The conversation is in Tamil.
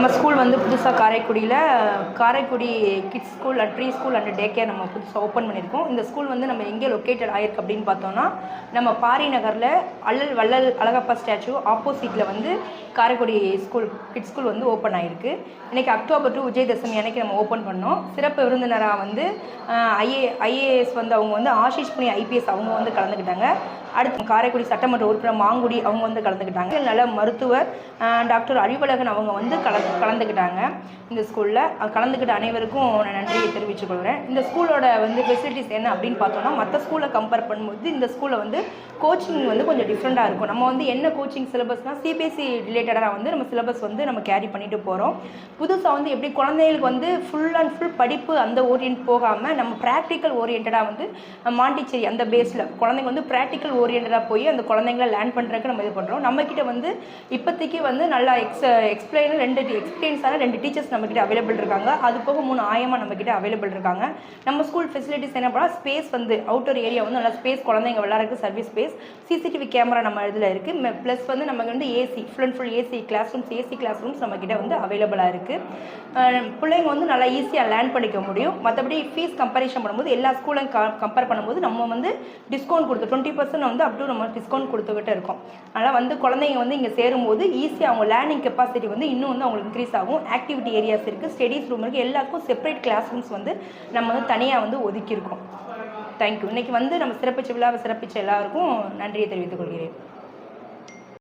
நம்ம ஸ்கூல் வந்து புதுசாக Karaikudi kids school and pre school and day care நம்ம புதுசாக ஓப்பன் பண்ணியிருக்கோம். இந்த ஸ்கூல் வந்து நம்ம எங்கே லொக்கேட்டட் ஆகிருக்கு அப்படின்னு பார்த்தோம்னா, நம்ம பாரி நகரில் வள்ளல் அழகப்பா ஸ்டாச்சு ஆப்போசிட்டில் வந்து காரைக்குடி கிட்ஸ் ஸ்கூல் வந்து ஓப்பன் ஆகிருக்கு. இன்றைக்கி அக்டோபர் 2 விஜயதசமி அன்றைக்கி நம்ம ஓப்பன் பண்ணோம். சிறப்பு விருந்தினராக வந்து ஐஏஎஸ் வந்து அவங்க வந்து ஆஷிஷ் புனி ஐபிஎஸ் அவங்க வந்து கலந்துக்கிட்டாங்க. அடுத்து காரைக்குடி சட்டமன்ற உறுப்பினர் மாங்குடி அவங்க வந்து கலந்துக்கிட்டாங்க. நல்ல மருத்துவர் டாக்டர் அறிவழகன் அவங்க வந்து கலந்துக்கிட்டாங்க. இந்த ஸ்கூலில் கலந்துக்கிட்ட அனைவருக்கும் நான் நன்றியை தெரிவித்துக் கொள்கிறேன். இந்த ஸ்கூலோட வந்து ஃபெசிலிட்டிஸ் என்ன அப்படின்னு பார்த்தோம்னா, மற்ற ஸ்கூலை கம்பேர் பண்ணும்போது இந்த ஸ்கூலில் வந்து கோச்சிங் வந்து கொஞ்சம் டிஃப்ரெண்ட்டாக இருக்கும். நம்ம வந்து என்ன கோச்சிங் சிலபஸ்னால் சிபிஎஸ்சி ரிலேட்டடாக வந்து நம்ம சிலபஸ் வந்து நம்ம கேரி பண்ணிட்டு போகிறோம். புதுசாக வந்து எப்படி குழந்தைகளுக்கு வந்து ஃபுல் அண்ட் ஃபுல் படிப்பு அந்த ஓரியன்ட் போகாமல் நம்ம ப்ராக்டிக்கல் ஓரியன்டாக வந்து மாண்டிச்சேரி அந்த பேஸில் குழந்தைங்க வந்து ப்ராக்டிக்கல் ஓரியன்டாக போய் அந்த குழந்தைங்களை லேர்ன் பண்ணுறதுக்கு நம்ம இது பண்ணுறோம். நம்மக்கிட்ட வந்து இப்போதைக்கு வந்து நல்லா எக்ஸ்பிளைனர் 2 எக்ஸ்பீரியன்ஸான 2 டீச்சர்ஸ் நம்மக்கிட்ட அவைலபிள் இருக்காங்க. அது போக 3 ஆயமாக நம்மக்கிட்ட அவைலபிள் இருக்காங்க. நம்ம ஸ்கூல் ஃபெசிலிட்டிஸ் என்ன பண்ணால் ஸ்பேஸ் வந்து அவுட்டர் ஏரியா வந்து நல்லா ஸ்பேஸ், குழந்தைங்க விளையாடுறதுக்கு சர்வீஸ் ஸ்பேஸ், சிசிடிவி கேமரா நம்ம இதில் இருக்குது. ப்ளஸ் வந்து நமக்கு வந்து AC full and full AC class rooms நம்மக்கிட்ட வந்து அவைலபிளாக இருக்குது. பிள்ளைங்க வந்து நல்லா ஈஸியாக லேர்ன் பண்ணிக்க முடியும். மற்றபடி ஃபீஸ் கம்பேரிஷன் பண்ணும்போது எல்லா ஸ்கூலையும் கம்பேர் பண்ணும்போது நம்ம வந்து டிஸ்கவுண்ட் கொடுத்து 20% வந்து அப் டு நம்ம டிஸ்கவுண்ட் கொடுத்துக்கிட்டு இருக்கோம். அதனால் வந்து குழந்தைங்க வந்து இங்கே சேரும்போது ஈஸியாக அவங்க லேர்னிங் கெப்பாசிட்டி வந்து இன்னும் வந்து அவங்களுக்கு இன்க்ரீஸ் ஆகும். ஆக்டிவிட்டி ஏரியாஸ் இருக்குது, ஸ்டடீஸ் ரூம் இருக்குது, எல்லாருக்கும் செப்பரேட் கிளாஸ் ரூம்ஸ் வந்து நம்ம வந்து தனியாக வந்து ஒதுக்கியிருக்கோம். தேங்க்யூ. இன்றைக்கி வந்து நம்ம விழாவை சிறப்பித்த எல்லாருக்கும் நன்றியை தெரிவித்துக் கொள்கிறேன்.